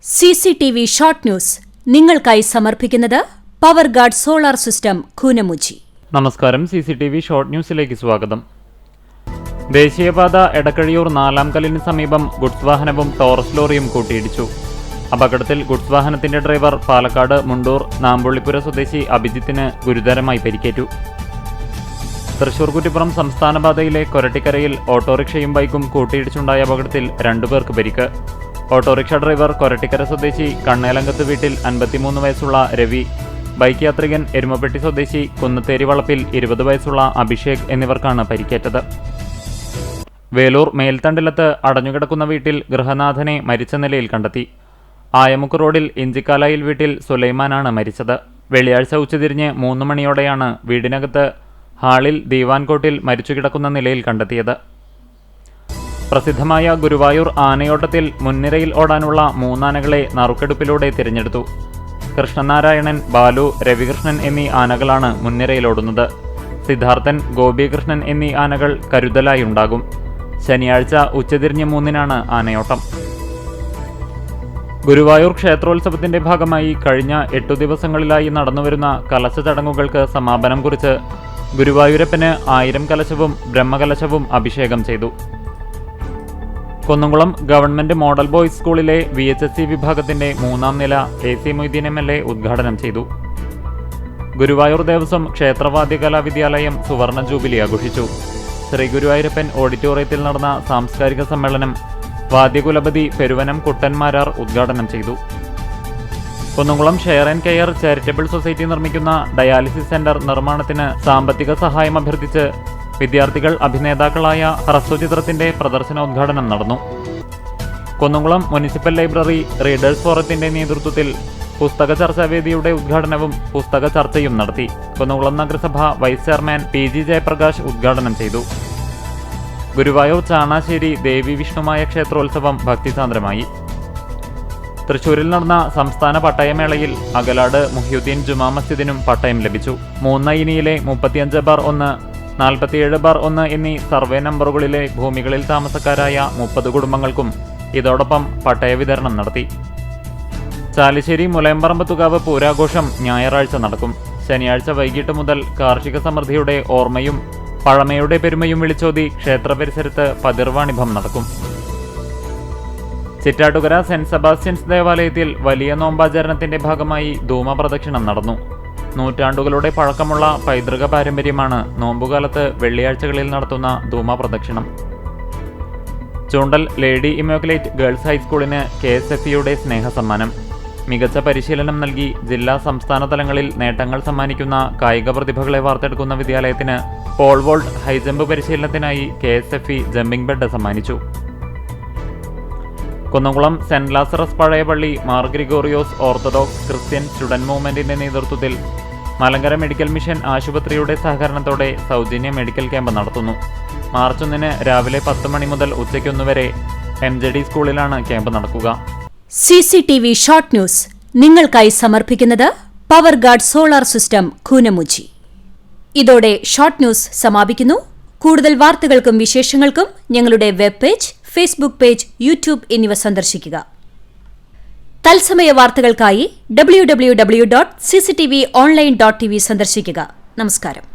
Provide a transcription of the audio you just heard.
CCTV short news നിങ്ങൾക്കായി സമർപ്പിക്കുന്നത് power guard solar system Koonamuchi. നമസ്കാരം. CCTV ഷോർട്ട് ന്യൂസിലേക്ക് സ്വാഗതം. ദേശീയപാത എടക്കഴിയൂർ നാലാംകല്ലിന് സമീപം ഗുഡ്സ് വാഹനവും ടോറസ് ലോറിയും കൂട്ടിയിടിച്ചു. അപകടത്തിൽ ഗുഡ്സ് വാഹനത്തിന്റെ ഡ്രൈവർ പാലക്കാട് മുണ്ടൂർ നാമ്പുള്ളിപ്പുര സ്വദേശി അഭിജിത്തിന് ഗുരുതരമായി പരിക്കേറ്റു. തൃശൂർ കുറ്റിപ്പുറം സംസ്ഥാന പാതയിലെ കൊരട്ടിക്കരയിൽ ഓട്ടോറിക്ഷയും ബൈക്കും കൂട്ടിയിടിച്ചുണ്ടായ അപകടത്തിൽ 2 പേർക്ക് പരിക്ക്. ഓട്ടോറിക്ഷ ഡ്രൈവർ കൊരട്ടിക്കര സ്വദേശി കണ്ണേലങ്കത്ത് വീട്ടിൽ 53 വയസ്സുള്ള രവി, ബൈക്ക് യാത്രികൻ എരുമപ്പെട്ടി സ്വദേശി കുന്നത്തേരി വളപ്പിൽ 20 വയസ്സുള്ള അഭിഷേക് എന്നിവർക്കാണ് പരിക്കേറ്റത്. വേലൂർ മേൽത്തണ്ടിലത്ത് അടഞ്ഞുകിടക്കുന്ന വീട്ടിൽ ഗൃഹനാഥനെ മരിച്ച നിലയിൽ കണ്ടെത്തി. ആയമുക്ക് റോഡിൽ ഇഞ്ചിക്കാലായിൽ വീട്ടിൽ സുലൈമാനാണ് മരിച്ചത്. വെള്ളിയാഴ്ച ഉച്ചതിരിഞ്ഞ് 3 മണിയോടെയാണ് വീടിനകത്ത് ഹാളിൽ ദീവാൻകോട്ടിൽ മരിച്ചുകിടക്കുന്ന നിലയിൽ കണ്ടെത്തിയത്. പ്രസിദ്ധമായ ഗുരുവായൂർ ആനയോട്ടത്തിൽ മുൻനിരയിൽ ഓടാനുള്ള 3 ആനകളെ നറുക്കെടുപ്പിലൂടെ തിരഞ്ഞെടുത്തു. കൃഷ്ണനാരായണൻ, ബാലു, രവികൃഷ്ണൻ എന്നീ ആനകളാണ് മുൻനിരയിലോടുന്നത്. സിദ്ധാർത്ഥൻ, ഗോപികൃഷ്ണൻ എന്നീ ആനകൾ കരുതലായി ഉണ്ടാകും. ശനിയാഴ്ച ഉച്ചതിരിഞ്ഞ് 3-നാണ് ആനയോട്ടം. ഗുരുവായൂർ ക്ഷേത്രോത്സവത്തിന്റെ ഭാഗമായി കഴിഞ്ഞ 8 ദിവസങ്ങളിലായി നടന്നുവരുന്ന കലശ ചടങ്ങുകൾക്ക് സമാപനം കുറിച്ച് ഗുരുവായൂരപ്പന് 1000 കലശവും ബ്രഹ്മകലശവും അഭിഷേകം ചെയ്തു. കുന്നംകുളം ഗവൺമെന്റ് മോഡൽ ബോയ്സ് സ്കൂളിലെ VHSC വിഭാഗത്തിന്റെ 3-ാം നില AC മൊയ്തീൻ MLA ഉദ്ഘാടനം ചെയ്തു. ഗുരുവായൂർ ദേവസ്വം ക്ഷേത്രവാദ്യകലാവിദ്യാലയം സുവർണ ജൂബിലി ആഘോഷിച്ചു. ശ്രീ ഗുരുവായൂരപ്പൻ ഓഡിറ്റോറിയത്തിൽ നടന്ന സാംസ്കാരിക സമ്മേളനം വാദ്യകുലപതി പെരുവനം കുട്ടന്മാരാർ ഉദ്ഘാടനം ചെയ്തു. Kunnamkulam share and care charitable society നിർമ്മിക്കുന്ന ഡയാലിസിസ് സെന്റർ നിർമ്മാണത്തിന് സാമ്പത്തിക സഹായം അഭ്യർത്ഥിച്ച് വിദ്യാർത്ഥികൾ അഭിനേതാക്കളായ ഹ്രസ്വചിത്രത്തിന്റെ പ്രദർശനോദ്ഘാടനം നടന്നു. കുന്നംകുളം മുനിസിപ്പൽ ലൈബ്രറി റീഡേഴ്സ് ഫോറത്തിന്റെ നേതൃത്വത്തിൽ പുസ്തക ചർച്ചാവേദിയുടെ ഉദ്ഘാടനവും പുസ്തക ചർച്ചയും നടത്തി. കുന്നംകുളം നഗരസഭ വൈസ് ചെയർമാൻ PG ജയപ്രകാശ് ഉദ്ഘാടനം ചെയ്തു. ഗുരുവായൂർ ചാണാശ്ശേരി ദേവി വിഷ്ണുമായ ക്ഷേത്രോത്സവം ഭക്തിസാന്ദ്രമായി. തൃശൂരിൽ നടന്ന സംസ്ഥാന പട്ടയമേളയിൽ അകലാട് മുഹ്യുദ്ദീൻ ജുമാ മസ്ജിദിനും പട്ടയം ലഭിച്ചു. 3 ഇനിയിലെ 35/1, 47/1 എന്നീ സർവേ നമ്പറുകളിലെ ഭൂമികളിൽ താമസക്കാരായ 30 കുടുംബങ്ങൾക്കും ഇതോടൊപ്പം പട്ടയ വിതരണം നടത്തി. ചാലിശ്ശേരി മുലയമ്പറമ്പത്തുകാവ് പൂരാഘോഷം ഞായറാഴ്ച നടക്കും. ശനിയാഴ്ച വൈകിട്ട് മുതൽ കാർഷിക സമൃദ്ധിയുടെ ഓർമ്മയും പഴമയുടെ പെരുമയും വിളിച്ചോതി ക്ഷേത്ര പരിസരത്ത് പതിർവാണിഭം നടക്കും. ചിറ്റാട്ടുകര സെന്റ് സെബാസ്റ്റ്യൻസ് ദേവാലയത്തിൽ വലിയ നോമ്പാചരണത്തിന്റെ ഭാഗമായി ധൂമപ്രദക്ഷിണം നടന്നു. നൂറ്റാണ്ടുകളുടെ പഴക്കമുള്ള പൈതൃക പാരമ്പര്യമാണ് നോമ്പുകാലത്ത് വെള്ളിയാഴ്ചകളിൽ നടത്തുന്ന ധൂമപ്രദക്ഷിണം. ചൂണ്ടൽ ലേഡി ഇമോക്കുലേറ്റ് ഗേൾസ് ഹൈസ്കൂളിന് KSFEയുടെ സ്നേഹസമ്മാനം. മികച്ച പരിശീലനം നൽകി ജില്ലാ സംസ്ഥാന തലങ്ങളിൽ നേട്ടങ്ങൾ സമ്മാനിക്കുന്ന കായിക പ്രതിഭകളെ വാർത്തെടുക്കുന്ന വിദ്യാലയത്തിന് പോൾ വോൾട്ട് ഹൈജമ്പ് പരിശീലനത്തിനായി KSFE ജമ്പിംഗ് ബെഡ് സമ്മാനിച്ചു. കുന്നംകുളം സെന്റ് ലാസറസ് പഴയപള്ളി Mar Gregorios Orthodox Christian student മൂവ്മെന്റിന്റെ നേതൃത്വത്തിൽ മലങ്കര മെഡിക്കൽ മിഷൻ ആശുപത്രിയുടെ സഹകരണത്തോടെ സൗജന്യ മെഡിക്കൽ ക്യാമ്പ് നടത്തുന്നു. മാർച്ച് 1 രാവിലെ 10 മണി മുതൽ ഉച്ചയ്ക്ക് 1 വരെ MJD സ്കൂളിലാണ് ക്യാമ്പ് നടക്കുക. CCTV ഷോർട്ട് ന്യൂസ് നിങ്ങൾക്കായി സമർപ്പിക്കുന്നത് power guard solar system Koonamuchi. ഇതോടെ ഷോർട്ട് ന്യൂസ് സമാപിക്കുന്നു. കൂടുതൽ വാർത്തകൾക്കും വിശേഷങ്ങൾക്കും ഞങ്ങളുടെ web page, Facebook page, YouTube എന്നിവ സന്ദർശിക്കുക. തത്സമയ വാർത്തകൾക്കായി www.cctv online.tv സന്ദർശിക്കുക. നമസ്കാരം.